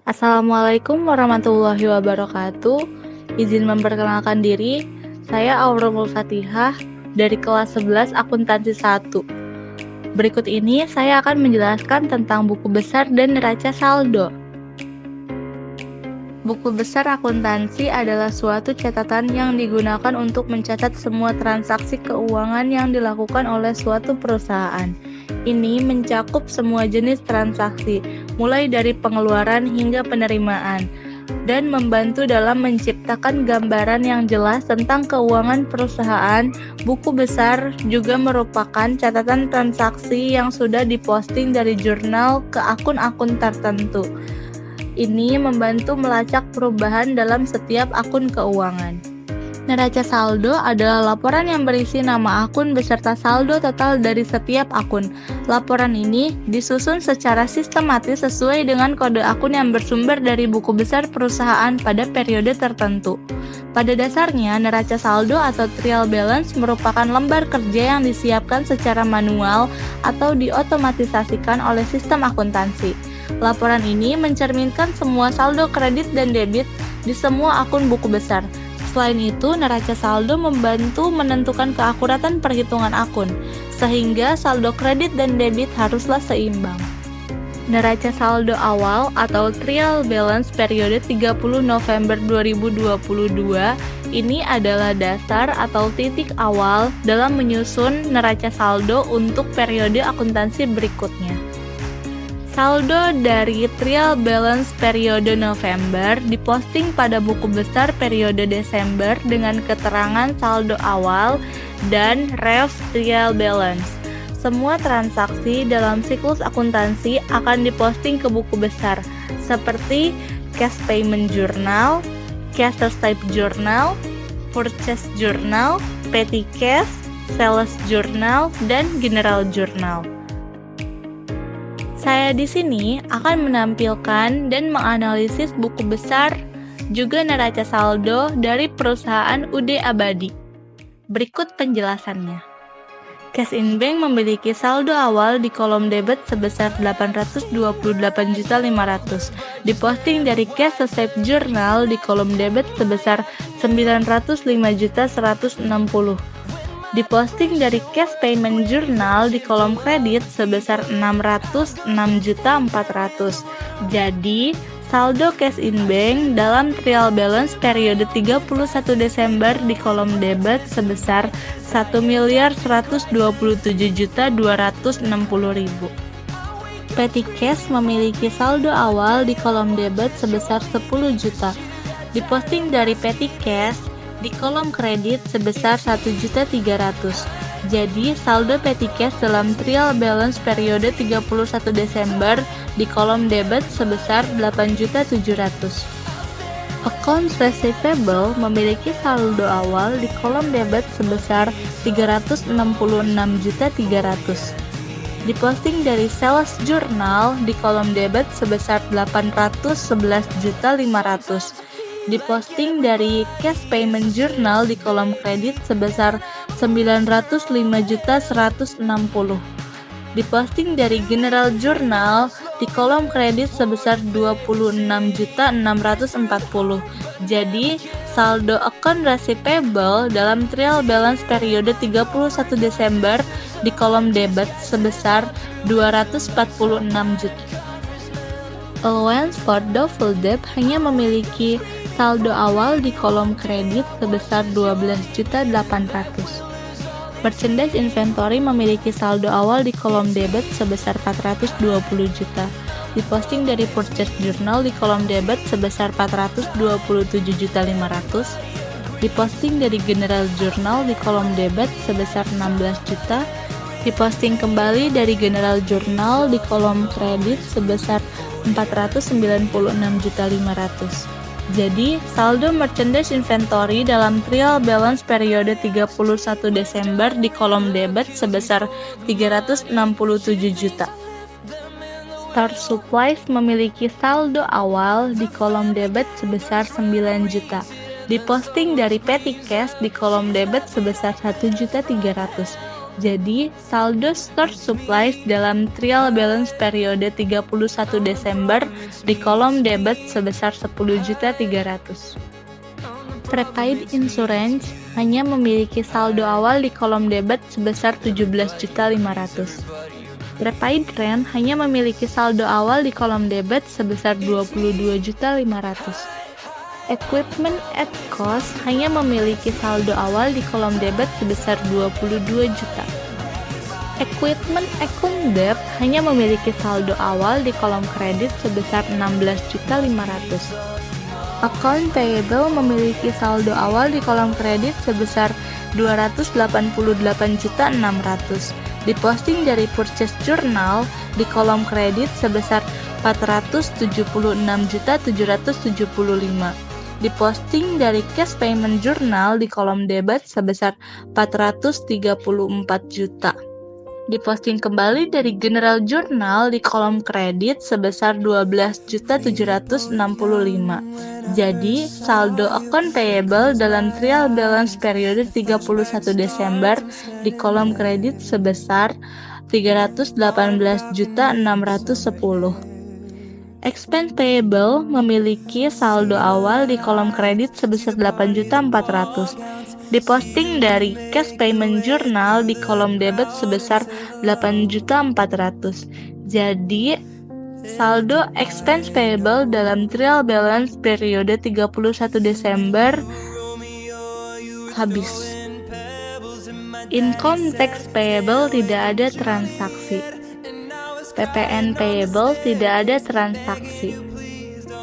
Assalamualaikum warahmatullahi wabarakatuh. Izin memperkenalkan diri, saya Aurumul Fatihah dari kelas 11 Akuntansi 1. Berikut ini saya akan menjelaskan tentang buku besar dan neraca saldo. Buku besar akuntansi adalah suatu catatan yang digunakan untuk mencatat semua transaksi keuangan yang dilakukan oleh suatu perusahaan. Ini mencakup semua jenis transaksi, mulai dari pengeluaran hingga penerimaan, dan membantu dalam menciptakan gambaran yang jelas tentang keuangan perusahaan. Buku besar juga merupakan catatan transaksi yang sudah diposting dari jurnal ke akun-akun tertentu. Ini membantu melacak perubahan dalam setiap akun keuangan. Neraca saldo adalah laporan yang berisi nama akun beserta saldo total dari setiap akun. Laporan ini disusun secara sistematis sesuai dengan kode akun yang bersumber dari buku besar perusahaan pada periode tertentu. Pada dasarnya, neraca saldo atau trial balance merupakan lembar kerja yang disiapkan secara manual atau diotomatisasikan oleh sistem akuntansi. Laporan ini mencerminkan semua saldo kredit dan debit di semua akun buku besar. Selain itu, neraca saldo membantu menentukan keakuratan perhitungan akun, sehingga saldo kredit dan debit haruslah seimbang. Neraca saldo awal atau trial balance periode 30 November 2022 ini adalah dasar atau titik awal dalam menyusun neraca saldo untuk periode akuntansi berikutnya. Saldo dari trial balance periode November diposting pada buku besar periode Desember dengan keterangan saldo awal dan ref trial balance. Semua transaksi dalam siklus akuntansi akan diposting ke buku besar, seperti cash payment journal, cash receipt journal, purchase journal, petty cash, sales journal, dan general journal. Saya di sini akan menampilkan dan menganalisis buku besar juga neraca saldo dari perusahaan UD Abadi. Berikut penjelasannya. Cash in Bank memiliki saldo awal di kolom debit sebesar 828.500.000, diposting dari Cash Receipt Journal di kolom debit sebesar 905.160.000. Diposting dari Cash Payment Journal di kolom kredit sebesar 606.400.000. Jadi, saldo cash in bank dalam trial balance periode 31 Desember di kolom debit sebesar 1.127.260.000. Petty cash memiliki saldo awal di kolom debit sebesar 10 juta. Diposting dari petty cash di kolom kredit sebesar 1.300.000. Jadi, saldo petty cash dalam trial balance periode 31 Desember di kolom debit sebesar 8.700.000. Accounts receivable memiliki saldo awal di kolom debit sebesar 366.300.000. Diposting dari sales journal di kolom debit sebesar 811.500.000. Diposting dari Cash Payment Journal di kolom kredit sebesar 905.160.000. Diposting dari General Journal di kolom kredit sebesar 26.640.000. Jadi, saldo account receivable dalam trial balance periode 31 Desember di kolom debit sebesar 246 juta. Allowance for doubtful debt hanya memiliki saldo awal di kolom kredit sebesar 12.800.000. Merchandise inventory memiliki saldo awal di kolom debit sebesar 420 juta. Diposting dari purchase journal di kolom debit sebesar 427.500.000. Diposting dari general journal di kolom debit sebesar 16 juta. Diposting kembali dari general journal di kolom kredit sebesar 496.500.000. Jadi, saldo merchandise inventory dalam trial balance periode 31 Desember di kolom debit sebesar 367 juta. Store supplies memiliki saldo awal di kolom debit sebesar 9 juta. Diposting dari petty cash di kolom debit sebesar 1.300.000. Jadi, saldo store supplies dalam trial balance periode 31 Desember di kolom debit sebesar 10.300.000. Prepaid Insurance hanya memiliki saldo awal di kolom debit sebesar 17.500.000. Prepaid Rent hanya memiliki saldo awal di kolom debit sebesar 22.500.000. Equipment at Cost hanya memiliki saldo awal di kolom debit sebesar 22 juta. Equipment Account Debt hanya memiliki saldo awal di kolom kredit sebesar 16.500.000. Account Payable memiliki saldo awal di kolom kredit sebesar 288.600.000. Diposting dari Purchase Journal di kolom kredit sebesar 476.775.000. Diposting dari Cash Payment Journal di kolom debit sebesar 434 juta. Diposting kembali dari General Journal di kolom kredit sebesar 12.765. Jadi, saldo account payable dalam trial balance periode 31 Desember di kolom kredit sebesar 318.610. Expense payable memiliki saldo awal di kolom kredit sebesar 8.400.000. Diposting dari Cash Payment Journal di kolom debit sebesar 8.400.000. Jadi, saldo expense payable dalam trial balance periode 31 Desember habis. Income tax payable tidak ada transaksi. PPN payable tidak ada transaksi.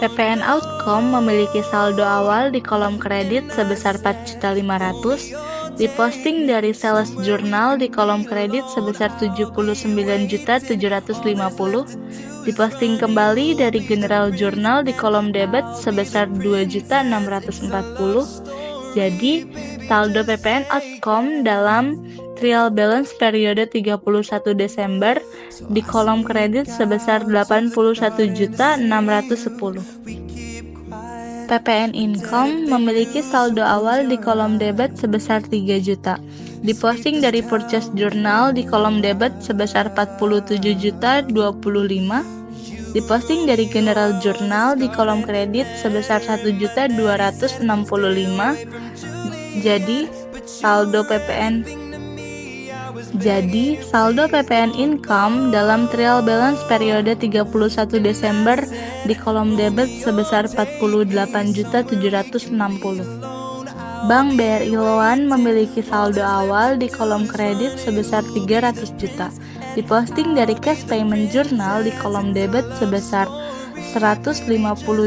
PPN outcome memiliki saldo awal di kolom kredit sebesar 4.500.000. Diposting dari Sales Journal di kolom kredit sebesar 79.750. Diposting kembali dari General Journal di kolom debit sebesar 2.640. Jadi, saldo PPN outcome dalam trial balance periode 31 Desember di kolom kredit sebesar 81.610. PPN income memiliki saldo awal di kolom debit sebesar 3 juta. Diposting dari Purchase Journal di kolom debit sebesar 47.025. Diposting dari General Journal di kolom kredit sebesar 1.265. Jadi, saldo PPN income dalam trial balance periode 31 Desember di kolom debit sebesar 48.760. Bank BRI Loan memiliki saldo awal di kolom kredit sebesar 300 juta. Diposting dari Cash Payment Journal di kolom debit sebesar 150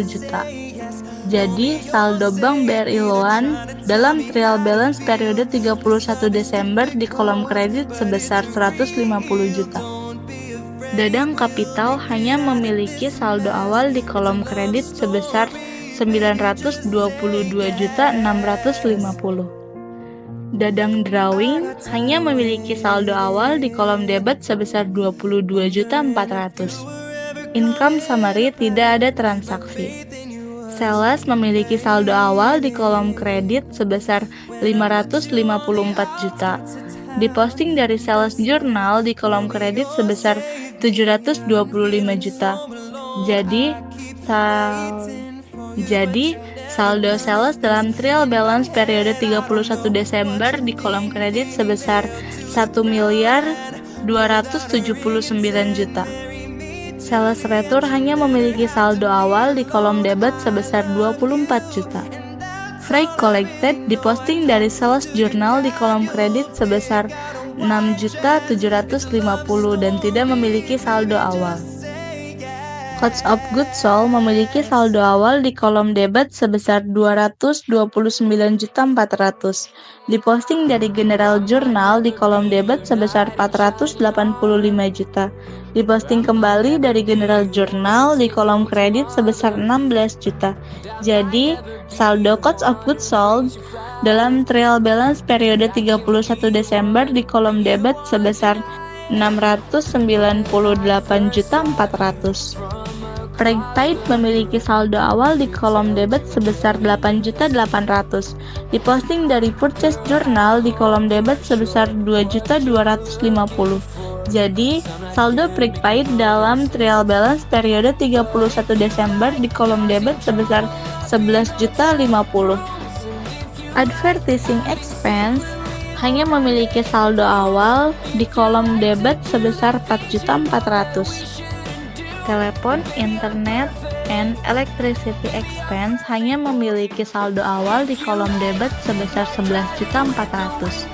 juta. Jadi, saldo Bank BRI Loan dalam trial balance periode 31 Desember di kolom kredit sebesar 150 juta. Dadang Capital hanya memiliki saldo awal di kolom kredit sebesar 922.650. Dadang Drawing hanya memiliki saldo awal di kolom debit sebesar 22.400. Income summary tidak ada transaksi. Sales memiliki saldo awal di kolom kredit sebesar 554 juta. Diposting dari Sales Journal di kolom kredit sebesar 725 juta. Jadi, saldo sales dalam trial balance periode 31 Desember di kolom kredit sebesar 1.279 juta. Sales retur hanya memiliki saldo awal di kolom debit sebesar 24 juta. Freight collected diposting dari Sales Journal di kolom kredit sebesar 6.750 dan tidak memiliki saldo awal. Cost of goods sold memiliki saldo awal di kolom debit sebesar 229.400. Diposting dari General Journal di kolom debit sebesar 485 juta. Diposting kembali dari General Journal di kolom kredit sebesar 16 juta. Jadi, saldo cost of goods sold dalam trial balance periode 31 Desember di kolom debit sebesar 698.400. Prepaid memiliki saldo awal di kolom debit sebesar 8.800.000. Diposting dari Purchase Journal di kolom debit sebesar 2.250.000. Jadi, saldo prepaid dalam trial balance periode 31 Desember di kolom debit sebesar 11.050.000. Advertising expense hanya memiliki saldo awal di kolom debit sebesar 4.400.000. Telepon, internet, and electricity expense hanya memiliki saldo awal di kolom debit sebesar 11.400.000.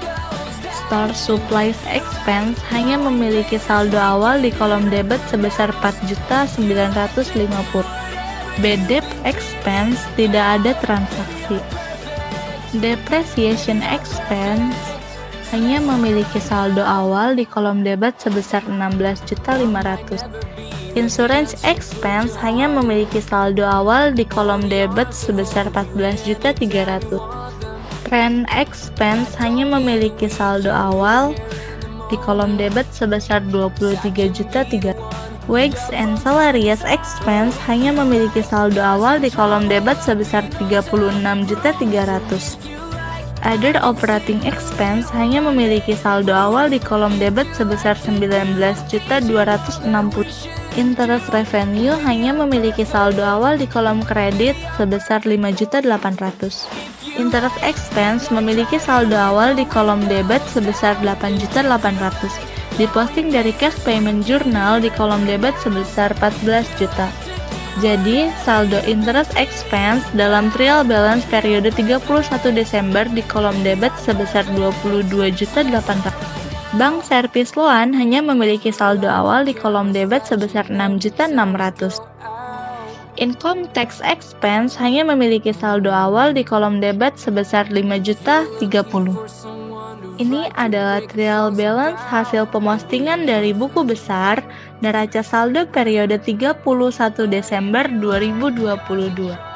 Store supplies expense hanya memiliki saldo awal di kolom debit sebesar 4.950.000. BDEP expense tidak ada transaksi. Depreciation expense hanya memiliki saldo awal di kolom debit sebesar 16.500.000. Insurance expense hanya memiliki saldo awal di kolom debit sebesar 14.300.000. Rent expense hanya memiliki saldo awal di kolom debit sebesar 23.300.000. Wages and salaries expense hanya memiliki saldo awal di kolom debit sebesar 36.300.000. Other operating expense hanya memiliki saldo awal di kolom debit sebesar 19.260.000. Interest revenue hanya memiliki saldo awal di kolom kredit sebesar 5.800.000. Interest expense memiliki saldo awal di kolom debit sebesar 8.800.000. Diposting dari Cash Payment Journal di kolom debit sebesar 14 juta. Jadi, saldo interest expense dalam trial balance periode 31 Desember di kolom debit sebesar 22.800.000. Bank Servis Loan hanya memiliki saldo awal di kolom debit sebesar 6.600.000. Income tax expense hanya memiliki saldo awal di kolom debit sebesar 5.030.000. Ini adalah trial balance hasil pemostingan dari buku besar neraca saldo periode 31 Desember 2022.